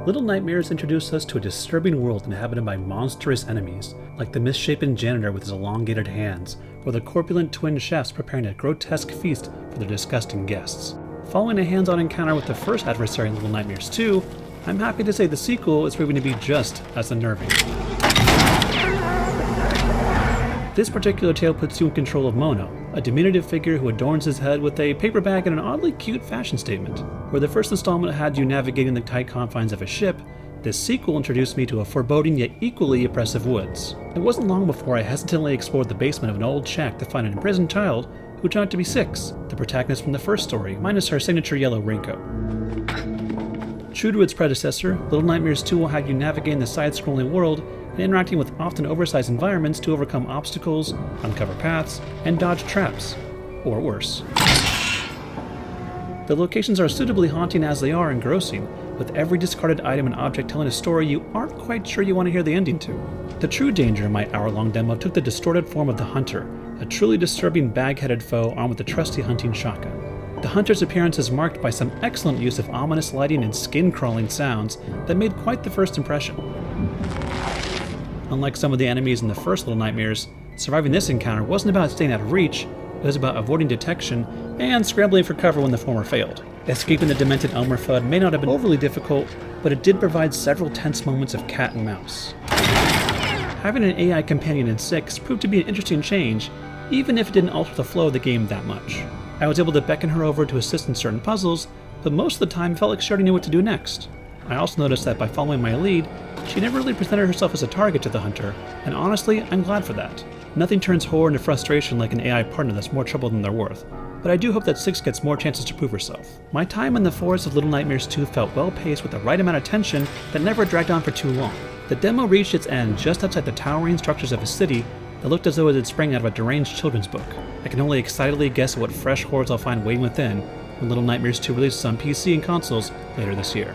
Little Nightmares introduce us to a disturbing world inhabited by monstrous enemies, like the misshapen janitor with his elongated hands, or the corpulent twin chefs preparing a grotesque feast for their disgusting guests. Following a hands-on encounter with the first adversary in Little Nightmares 2, I'm happy to say the sequel is proving to be just as unnerving. This particular tale puts you in control of Mono, a diminutive figure who adorns his head with a paper bag and an oddly cute fashion statement. Where the first installment had you navigating the tight confines of a ship, this sequel introduced me to a foreboding yet equally oppressive woods. It wasn't long before I hesitantly explored the basement of an old shack to find an imprisoned child who turned out to be Six, the protagonist from the first story, minus her signature yellow raincoat. True to its predecessor, Little Nightmares 2 will have you navigating the side-scrolling world and interacting with often oversized environments to overcome obstacles, uncover paths, and dodge traps. Or worse. The locations are suitably haunting as they are engrossing, with every discarded item and object telling a story you aren't quite sure you want to hear the ending to. The true danger in my hour-long demo took the distorted form of the Hunter, a truly disturbing bag-headed foe armed with a trusty hunting shotgun. The Hunter's appearance is marked by some excellent use of ominous lighting and skin-crawling sounds that made quite the first impression. Unlike some of the enemies in the first Little Nightmares, surviving this encounter wasn't about staying out of reach, it was about avoiding detection and scrambling for cover when the former failed. Escaping the demented Elmer Fudd may not have been overly difficult, but it did provide several tense moments of cat and mouse. Having an AI companion in 6 proved to be an interesting change, even if it didn't alter the flow of the game that much. I was able to beckon her over to assist in certain puzzles, but most of the time felt like she already knew what to do next. I also noticed that by following my lead, she never really presented herself as a target to the Hunter, and honestly, I'm glad for that. Nothing turns horror into frustration like an AI partner that's more trouble than they're worth, but I do hope that Six gets more chances to prove herself. My time in the forest of Little Nightmares 2 felt well paced with the right amount of tension that never dragged on for too long. The demo reached its end just outside the towering structures of a city that looked as though it had sprang out of a deranged children's book. I can only excitedly guess what fresh horrors I'll find waiting within when Little Nightmares 2 releases on PC and consoles later this year.